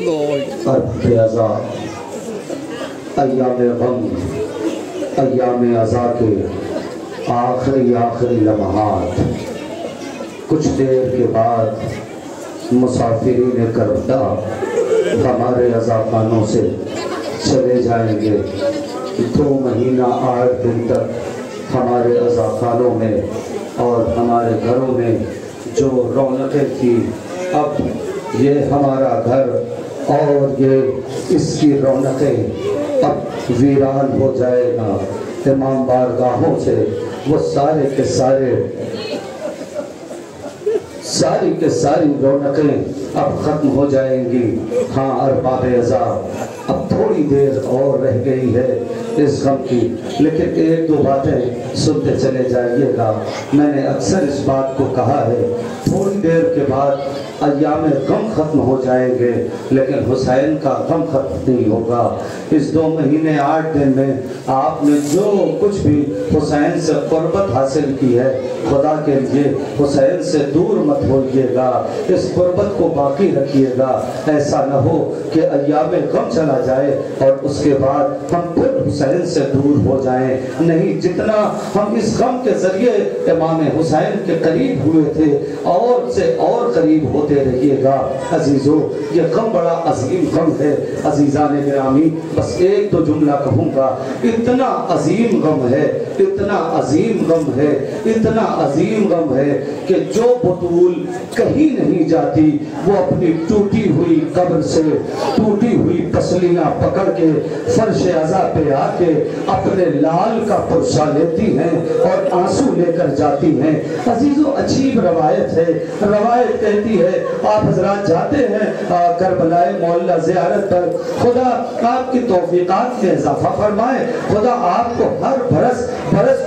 عرب ازا ایام غم ایام ازا کے آخری لمحات، کچھ دیر کے بعد مسافرین کربلا ہمارے عزاخانوں سے چلے جائیں گے۔ 2 مہینہ 8 دن تک ہمارے عزاخانوں میں اور ہمارے گھروں میں جو رونقیں تھی، اب یہ ہمارا گھر اور یہ اس کی رونقیں اب ویران ہو جائے گا۔ امام بارگاہوں سے وہ سارے کے سارے ساری کے ساری رونقیں اب ختم ہو جائیں گی۔ ہاں ارباب ازا، اب تھوڑی دیر اور رہ گئی ہے اس غم کی، لیکن 1-2 باتیں سنتے چلے جائیے گا۔ میں نے اکثر اس بات کو کہا ہے، تھوڑی دیر کے بعد ایام غم ختم ہو جائیں گے، لیکن حسین کا غم ختم نہیں ہوگا۔ اس 2 مہینے 8 دن میں آپ نے جو کچھ بھی حسین سے قربت حاصل کی ہے، خدا کے لیے حسین سے دور مت ہوئیے گا، اس قربت کو باقی رکھیے گا۔ ایسا نہ ہو کہ ایام غم چلا جائے اور اس کے بعد ہم پھر حسین سے دور ہو جائیں۔ نہیں، جتنا ہم اس غم کے ذریعے امام حسین کے قریب ہوئے تھے، اور سے اور قریب ہوتے رہیے گا۔ عزیزو، یہ غم بڑا عظیم غم ہے۔ عزیزان گرامی، بس 1-2 جملہ کہوں گا۔ اتنا عظیم غم ہے، اتنا عظیم غم ہے، اتنا عظیم غم ہے کہ جو بطول کہیں نہیں جاتی، وہ اپنی ٹوٹی ہوئی قبر سے ٹوٹی ہوئی پسلیاں پکڑ کے فرش عزا پہ آ کے اپنے لال کا پرسہ لیتی ہیں اور آنسو لے کر جاتی ہیں۔ عزیزو، عجیب روایت ہے۔ روایت کہتی ہے آپ حضرات جاتے ہیں کربلائے مولا زیارت پر، خدا آپ کی توفیقات میں اضافہ فرمائے، خدا آپ کو ہر برس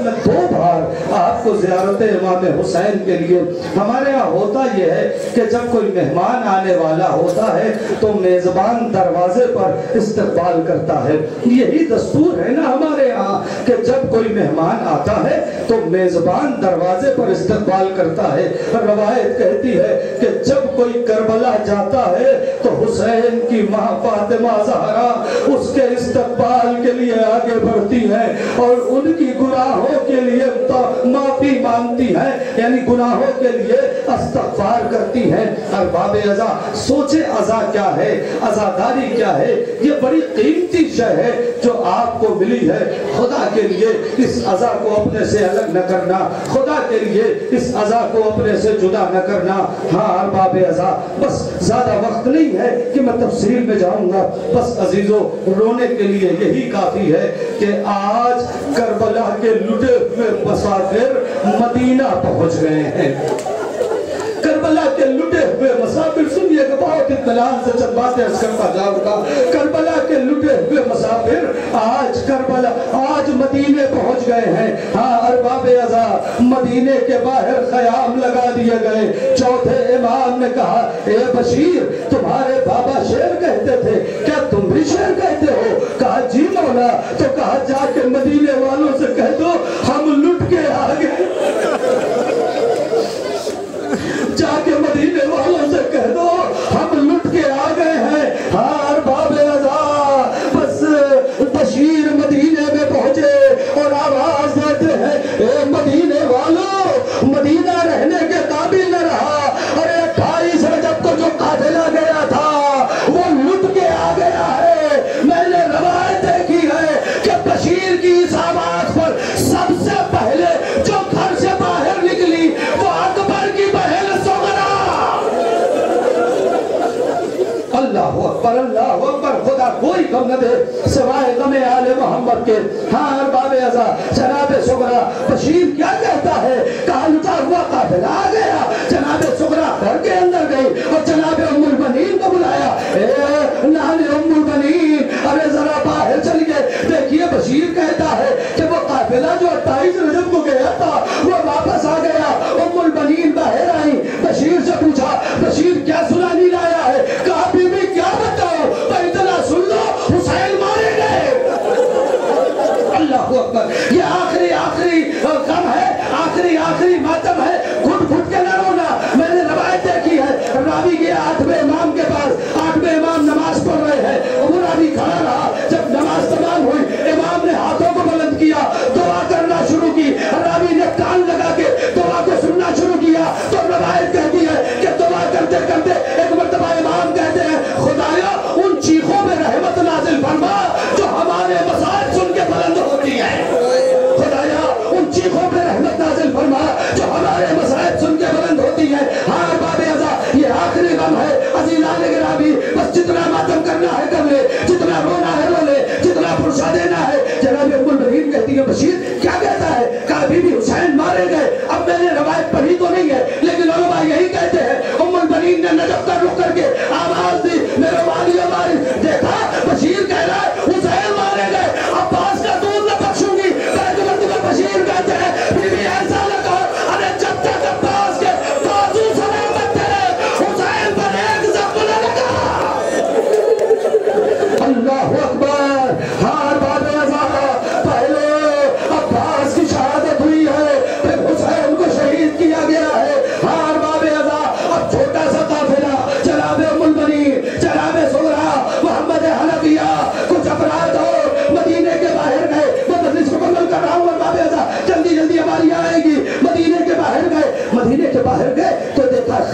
میں 2 بار آپ کو زیارت امام حسین کے لیے۔ ہمارے ہاں ہوتا یہ ہے کہ جب کوئی مہمان آنے والا ہوتا ہے تو میزبان دروازے پر استقبال کرتا ہے۔ یہی دستور ہے نا ہمارے ہاں کہ جب کوئی مہمان آتا ہے تو میزبان دروازے پر استقبال کرتا ہے۔ روایت کہتی ہے کہ جب کوئی کربلا جاتا ہے تو حسین کی ماں فاطمہ زہرا اس کے استقبال کے لیے آگے بڑھتی ہیں اور ان کی گناہوں کے لیے معافی مانگتی ہیں، یعنی گناہوں کے لیے استغفار کرتی ہیں۔ ارباب ازا، سوچے ازا کیا ہے، عزاداری کیا ہے۔ یہ بڑی قیمتی شے ہے جو آپ کو ملی ہے۔ خدا کے لیے اس ازا کو اپنے سے الگ نہ کرنا، خدا کے لیے اس ازا کو اپنے سے جدا نہ کرنا۔ ہاں ارباب ازا، بس زیادہ وقت نہیں ہے کہ میں تفصیل میں جاؤں گا، بس عزیزو رونے کے لیے یہی کافی ہے کہ آج کربلا کے لٹے ہوئے مسافر مدینہ پہنچ گئے ہیں۔ کربلا کے لٹے ہوئے مسافر، سنیے کہ بہت اطمینان سے چند باتیں عرض کرتا جاؤں گا۔ کربلا کے لٹے ہوئے مسافر آج مدینے پہنچ گئے ہیں۔ ہاں ارباب ازا، مدینے کے باہر خیام لگا دیے گئے۔ چوتھے امام نے کہا، اے بشیر، تمہارے بابا شیر کہتے تھے، کیا تم بھی شیر کہتے ہو؟ کہا جی مولا۔ تو کہا جا کے مدینے والوں سے کہہ دو ہم لٹ کے آ گئے۔ جا کے مدینے والوں سے کہہ دو ہم لٹ کے آ گئے ہیں۔ ہاں ارباب ازا، بس بشیر مدینے میں پہنچے اور آواز دیتے ہیں، اے مدینے والوں، مدینہ رہنے کے قابل نہ رہا۔ ارے 28 رجب کو جو قافلہ گیا تھا وہ لٹ کے آ گیا ہے۔ میں نے روایت دیکھی ہے کہ بشیر کی اس آواز پر سب سے پہلے جو گھر سے باہر نکلی وہ اکبر کی بہن سغرا۔ اللہ اکبر، اللہ اکبر۔ خدا کوئی غم نہ دے سوائے غم آل محمد کے۔ ہاں ارباب ازا، جناب سغرا، بشیر کیا کہتا ہے؟ کہا لٹا ہوا قافلہ آ گیا۔ جناب سغرا گھر کے اندر گئی اور جناب ام البنین کو بلایا، اے نان ام البنین، ارے ذرا باہر چلیے۔ دیکھیے بشیر کہتا ہے کہ وہ قافلہ جو 28 رجب کو گیا تھا وہ واپس آ گیا۔ ام البنین باہر آئی، بشیر سے پوچھا، بشیر کیا سنانی لایا ہے؟ کہا بی بی کیا بتاؤ، پر اتنا سن لو حسین مارے گئے۔ اللہ اکبر، یہ آخری غم ہے، آخری ماتم ہے۔ گھٹ گھٹ کے نہ رونا۔ میں نے روایت دیکھی ہے، راوی گیا 8ویں امام کے پاس، 8ویں امام نماز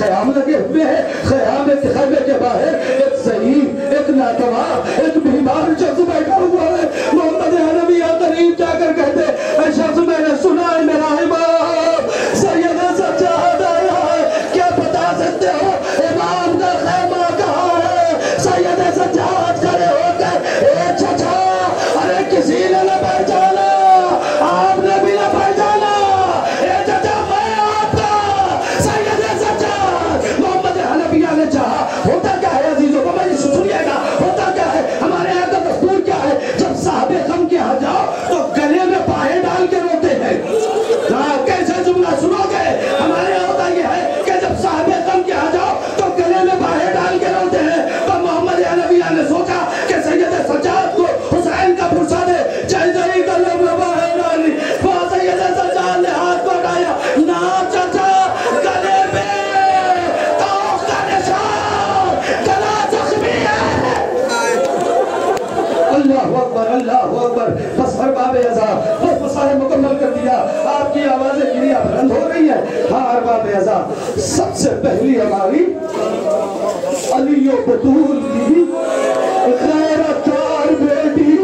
خیام لگے ہوئے ہیں، خیام کے خیمے کے باہر ایک ضعیف، ایک ناتواں، ایک بیمار شخص بیٹھا ہوا ہے۔ محمد عربی قریب جا کر کہتے اے شخص میں نے سنا ہے میرا امام سید سجاد آیا ہے، کیا بتا سکتے ہو امام کا خیمہ کہاں ہے؟ سید سجاد کھڑے ہو کر اے چچا، ارے کسی نے نہ پہچانا، آپ نے بھی نہ پہچانا، اے چچا میں آپ کا سید سجاد۔ محمد حنفیہ نے چاہا ہوتا کیا ہے عزیزوں کو میں سنیے گا، ہوتا کیا ہے ہمارے یہاں کا دستور کیا ہے، جب صاحب غم کے یہاں جاؤ تو گلے میں باہیں ڈال کے روتے ہیں۔ کیسے جملہ سنو گے؟ ہمارے یہاں ہوتا یہ ہے کہ جب صاحب غم کے یہاں جاؤ تو گلے میں باہیں ڈال کے روتے ہیں۔ تو محمد حنفیہ نے سوچا کہ سید سجاد کو حسین کا پرسا دے، جیسے ہی گلے میں باہیں ڈالی وہاں سید سجاد نے ہاتھ کو اٹھایا، نا چچا گلے میں توق کا نشان، گلا زخمی ہے۔ اللہ اکبر اللہ اکبر۔ بس ہر باب ازا بس مسائل مکمل کر دیا، آپ کی آوازیں گریا بلند ہو رہی ہیں۔ ہاں ہر باب ازا سب سے پہلی ہماری علی و بطول کی غیرت دار بیٹی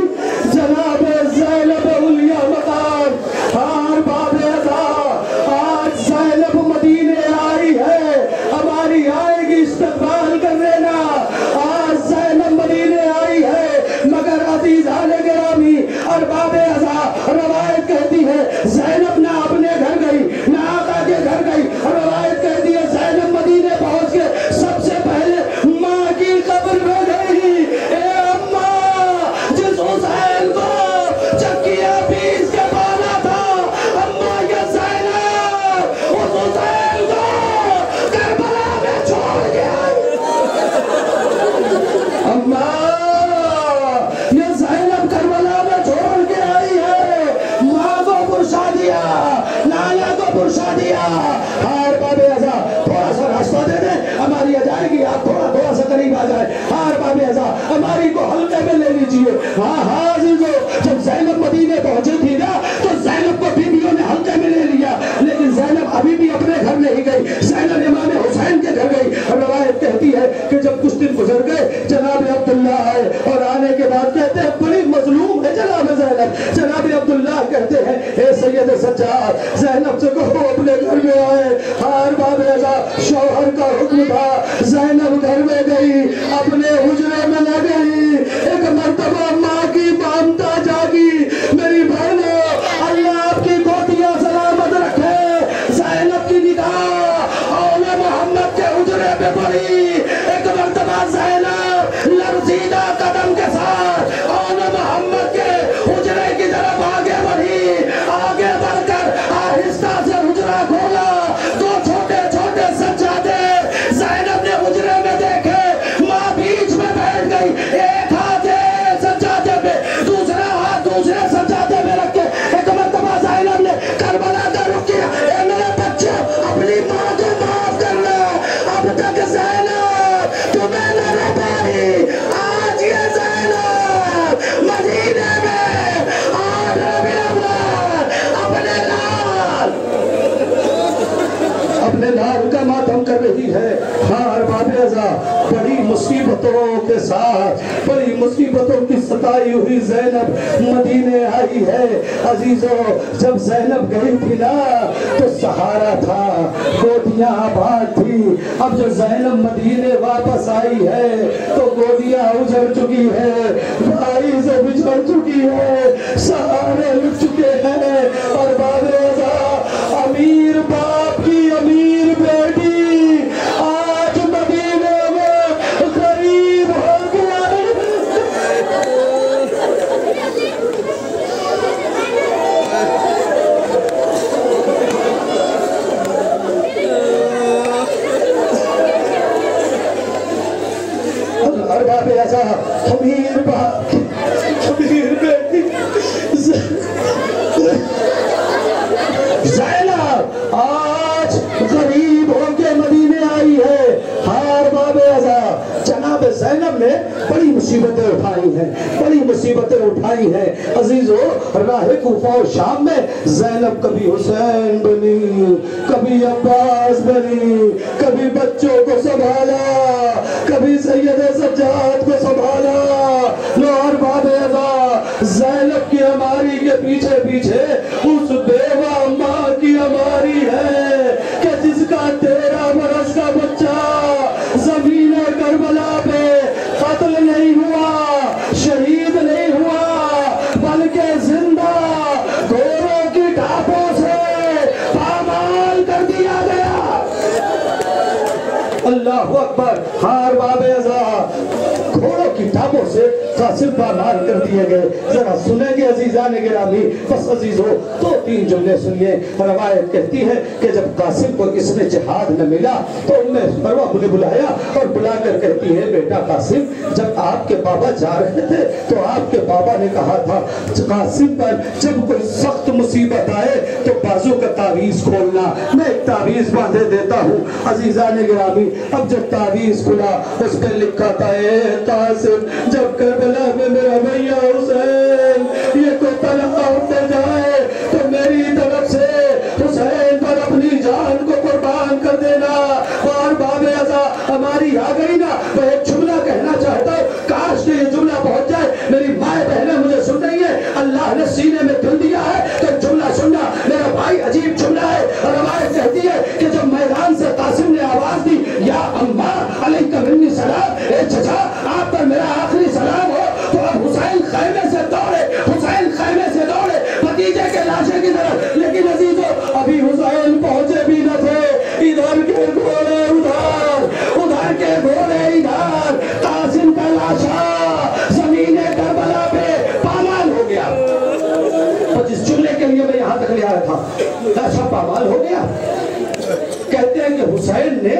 جناب زینب اولیاء مقام۔ ہر باب ازا آج زینب مدینے آئی ہے، ہماری آئے گی استقبال کر لینا۔ آج زینب مدینے آئی ہے، مگر عزیزان گرامی ارباب ازا روایت کہتی ہے زینب نہ اپنے گھر گئی نہ آقا کے گھر گئی، روایت کہتی ہے زینب مدینے پہنچ کے سب سے پہلے ماں کی قبر میں گئی۔ اے اماں، جس حسین کو چکیہ پیس کے پالا تھا، اماں یہ زینب اس حسین کو کربلا میں چھوڑ کے آئی۔ اماں یہ زینب کربلا میں چھوڑ کے آئی ہے، ماں کو پرسا دیا، نانا کو پرسا دیا۔ ہار باب ازا تھوڑا سا راستہ دے دیں، ہماری آ جائے گی، آپ تھوڑا سا قریب آ جائے۔ ہار باب ازا ہماری کو حلقے میں لے لیجئے۔ ہاں ہاں عزیزو، جب زینب مدینے پہنچی تھی نا تو زینب کو بیویوں نے حلقے میں لے لیا، لیکن زینب ابھی بھی اپنے گھر نہیں گئی، زینب امام حسین کے گھر گئی۔ روایت کہتی ہے کہ جب کچھ دن گزر گئے جناب عبداللہ آئے، اور آنے کے بعد کہتے ہیں بڑی مظلوم ہے جناب زینب۔ جناب عبداللہ کہتے ہیں اے سید سجاد زینب سے کہو اپنے گھر میں آئے۔ ہر باب ازا شوہر کا حکم تھا، زینب گھر میں گئی، اپنے حجرے میں نہ گئی۔ ایک مرتبہ ماں کی مامتا جاگی، میری بہنوں اللہ آپ کی گوٹیاں سلامت رکھے۔ زینب کی نگاہ اول محمد کے حجرے پہ پڑی۔ ایک مرتبہ زینب لرزیدہ قدم کے ساتھ اول محمد کے حجرے کی طرف آگے بڑھی، آگے بڑھ کر آہستہ سے حجرہ کھولا، دو چھوٹے چھوٹے سجادے زینب نے حجرے میں دیکھے، ماں بیچ میں بیٹھ گئی، ایک ہاتھ سجادے پہ دوسرا ہاتھ دوسرے سجادے میں رکھ کے ایک مرتبہ زینب نے کربلا کا رخ کیا، اے میرے بچے اپنی ماں کو معاف کرنا، اب تک زینب تمہیں نہ رو پائی، آج یہ زینب مدینے میں آج ربیع الاول اپنے لال کا ماتم کر رہی ہے۔ ہاں ارباب ازا بڑی مصیبتوں کے ساتھ، بڑی مصیبتوں کی ستائی ہوئی زینب مدینے آئی ہے۔ عزیزو جب زینب گئی تھی نا تو سہارا تھا، گودیاں آباد تھی، اب جو زینب مدینے واپس آئی ہے تو گودیاں اجڑ چکی ہے، بھائی سے بچھڑ چکی ہے، سہارے لٹ چکے ہیں۔ ارباب ازا امیر باپ کی امیر بیٹی آج مدینے میں غریب ہو گیا ہے۔ ارباب ازا امیر باپ کی امیر بیٹی زینب آج غریب ہو کے مدینے آئی ہے۔ ہار باب ازا جناب زینب نے بڑی مصیبتیں اٹھائی ہیں، بڑی مصیبتیں اٹھائی ہیں عزیزو۔ راہ کوفہ و شام میں زینب کبھی حسین بنی، کبھی عباس بنی، کبھی بچوں کو سنبھالا، کبھی سید سجاد کو سنبھالا۔ اور باب ازا زینب کی ہماری کے پیچھے پیچھے اس بیوہ ماں کی ہماری ہے کہ جس کا 13 برس کا بچہ زمین کربلا پہ قتل نہیں ہوا، شہید نہیں ہوا، بلکہ زندہ گھوڑوں کی ٹھاپوں سے پامال کر دیا گیا۔ اللہ اکبر۔ ہار باب ازا گھوڑوں کی ٹھاپوں سے قاسم پامال کر دیے گئے۔ ذرا سنیں گے عزیزان گرامی، بس عزیزو 2-3 جملے سنیے۔ روایت کہتی ہے کہ جب قاسم کو اس نے جہاد نہ ملا تو مروہ نے بلایا اور بلا کر کہتی ہے بیٹا قاسم، جب آپ کے بابا جا رہے تھے تو آپ کے بابا نے کہا تھا قاسم پر جب کوئی سخت مصیبت آئے تو بازو کا تعویذ کھولنا، میں ایک تعویذ باندھے دیتا ہوں۔ عزیزان گرامی اب جب تعویذ کھلا اس پہ لکھا تھا اے قاسم جب کربلا میں میرا بھیا حسین یہ قتل ہوتے جائے تو میری طرف سے حسین پر اپنی جان کو قربان کر دینا۔ اور باب ازا ہماری آ گئی نا، میں ایک جملہ کہنا چاہتا ہوں، کاش کہ یہ جملہ پہنچ جائے۔ میری مائیں بہنیں مجھے سن رہی ہیں، اللہ نے سینے میں دل دیا ہے تو جملہ سننا۔ میرا بھائی عجیب جملہ ہے، روایت کہتی ہے کہ جب میدان سے قاسم نے آواز دی یا اماں علیکہ منی سلام، اے چچا آپ پر میرا آخری سلام ہو، تو اب حسین خیمے سے دوڑے، حسین خیمے سے دوڑے بھتیجے کے لاشے کی طرف۔ لیکن عزیزو ابھی حسین پہنچے بھی نہ تھے، ادھر کے گھوڑے ادھر، ادھر کے گھوڑے ادھر، قاسم کا لاشا زمین کربلا پہ پامال ہو گیا۔ اور جس جملے کے لیے میں یہاں تک لے آیا تھا، لاشا پامال ہو گیا۔ کہتے ہیں کہ حسین نے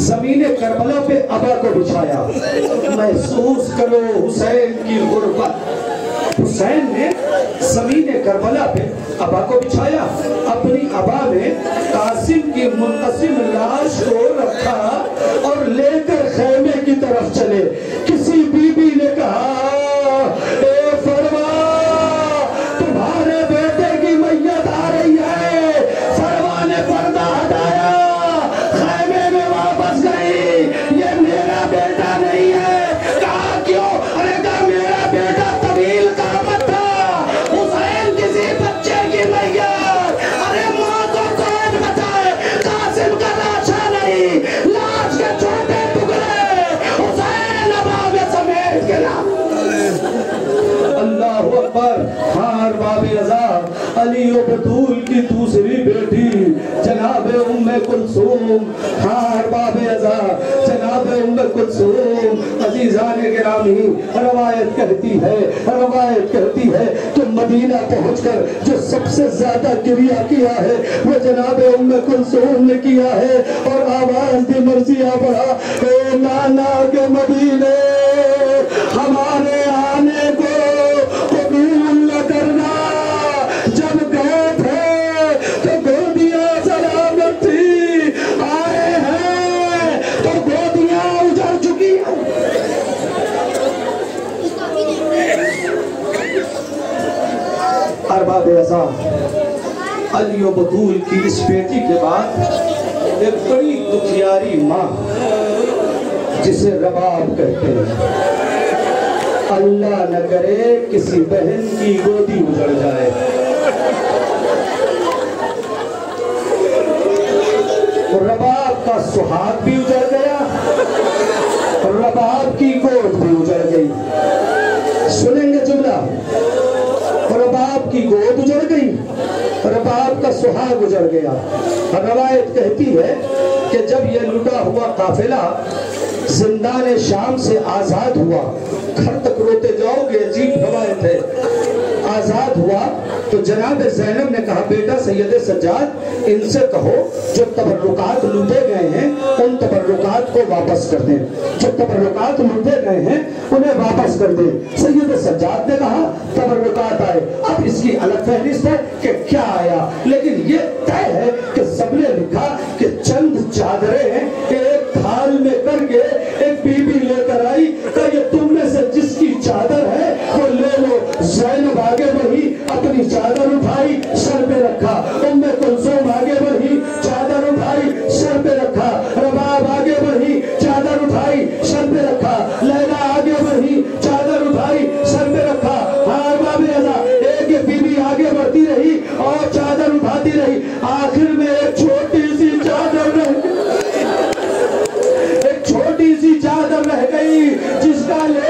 زمین کربلا پہ ابا کو بچھایا۔ محسوس کرو حسین کی غربت۔ حسین نے زمین کربلا پہ ابا کو بچھایا، اپنی ابا نے قاسم کی منقسم لاش کو رکھا اور لے کر خیمے کی طرف چلے۔ کسی بی بی نے کہا اے فرما تمہارے بیٹے کی میت آ رہی ہے۔ فرما نے پردہ ہٹایا، خیمے میں واپس گئی، یہ میرا بیٹا نہیں ہے۔ کہا کیوں؟ ارے کہا میرا بیٹا طویل قامت تھا، حسین کسی بچے کی میت، ارے ماں کو کون بتائے، قاسم کا لاشا نہیں، لاش کے چھوٹے ٹکڑے حسین ابا میں سمیٹ گیا۔ اللہ اکبر۔ ہار باب ازا علی و بطول کی دوسری بیٹی جناب ام کلثوم، ہار باب ازا جناب ام کلثوم۔ عزیزان گرامی روایت کہتی ہے کہ مدینہ پہنچ کر جو سب سے زیادہ گریہ کیا ہے وہ جناب ام کلثوم نے کیا ہے، اور آواز دی مرضیہ بڑھا اے نانا کے مدینے ہمارے آنے کو قبول نہ کرنا۔ جب گئے تھے تو گودیاں سلامت تھی، آئے ہیں تو گودیاں اجڑ چکی ہیں۔ ارباب ازا علی و بطول کی اس بیٹی کے بعد ایک بڑی دکھیاری ماں جسے رباب کہتے ہیں، اللہ نہ کرے کسی بہن کی گودی اجڑ جائے۔ رباب کا سہاگ بھی اجڑ گیا، رباب کی گود بھی اجڑ گئی۔ سنیں گے جملہ، رباب کی گود اجڑ گئی، رباب کا سہاگ اجڑ گیا۔ روایت کہتی ہے کہ جب یہ لٹا ہوا قافلہ زندان شام سے آزاد ہوا، گھر تک روتے جاؤ گے، عجیب روایت ہے، آزاد ہوا تو جناب زینب نے کہا بیٹا سید سجاد ان سے کہو جو تبرکات لوٹے گئے ہیں ان تبرکات کو واپس کر دیں، جو تبرکات لوٹے گئے ہیں انہیں واپس کر دیں۔ سید سجاد نے کہا تبرکات آئے، اب اس کی الگ فہرست ہے کہ کیا آیا، لیکن یہ طے ہے کہ سب نے لکھا کہ چند چادریں ایک تھال میں کر کے ایک بی بی لے کر آئی،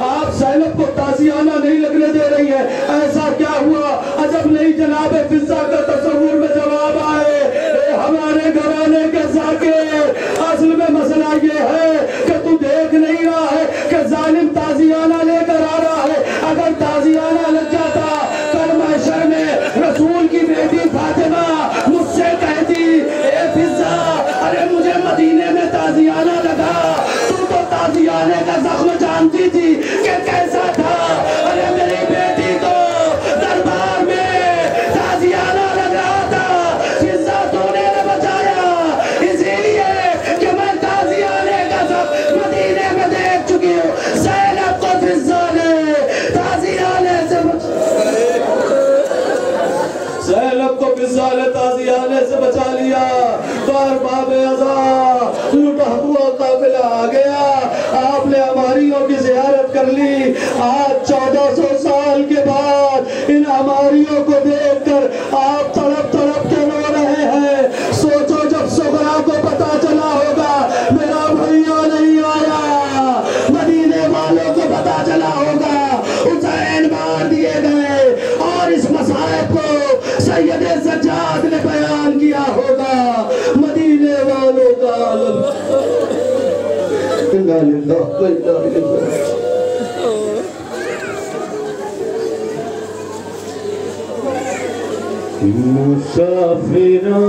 آپ زینب کو تازیانہ نہیں لگنے دے رہی ہے. ایسا کیا ہوا؟ عجب نہیں جناب فضہ کا تصور میں جواب آئے. اے ہمارے گھرانے کے ذاکر، اصل میں مسئلہ یہ ہے کہ تو دیکھ نہیں رہا ہے کہ ظالم تازیانہ لے کر آ رہا ہے. اگر تازیانہ لگ جاتا کل محشر میں رسول کی بیٹی فاطمہ مجھ سے کہتی اے فضہ ارے مجھے مدینے میں تازیانہ لگا. تو تازیانے کا زخم جانتی تھی کہ کیسا تھا. ارے میری بیٹی کو دربار میں تازیانہ لگ رہا تھا. فضہ تو نے بچایا اسی لیے کہ میں تازیانے کا زخم مدینے میں دیکھ چکی ہوں. زینب کو فضہ نے تازیانے سے زینب کو فضہ نے تازیانے سے بچا لیا. بار باب ازا لٹا ہوا قافلہ آ گیا. آپ نے ہماریوں کی زیارت کر لی. آج 1400 سال کے بعد ان ہماریوں کو دیکھ کر آپ تڑپ تڑپ کے رو رہے ہیں. سوچو جب سغرا کو پتا چلا ہوگا میرا بھائیوں نہیں آیا، مدینے والوں کو پتا چلا ہوگا حسین مار دیے گئے، اور اس مصائب کو سید سجاد نے بیان کیا ہوگا. مدینے والوں کا عالم انا للہ و انا الیہ راجعون. مسافران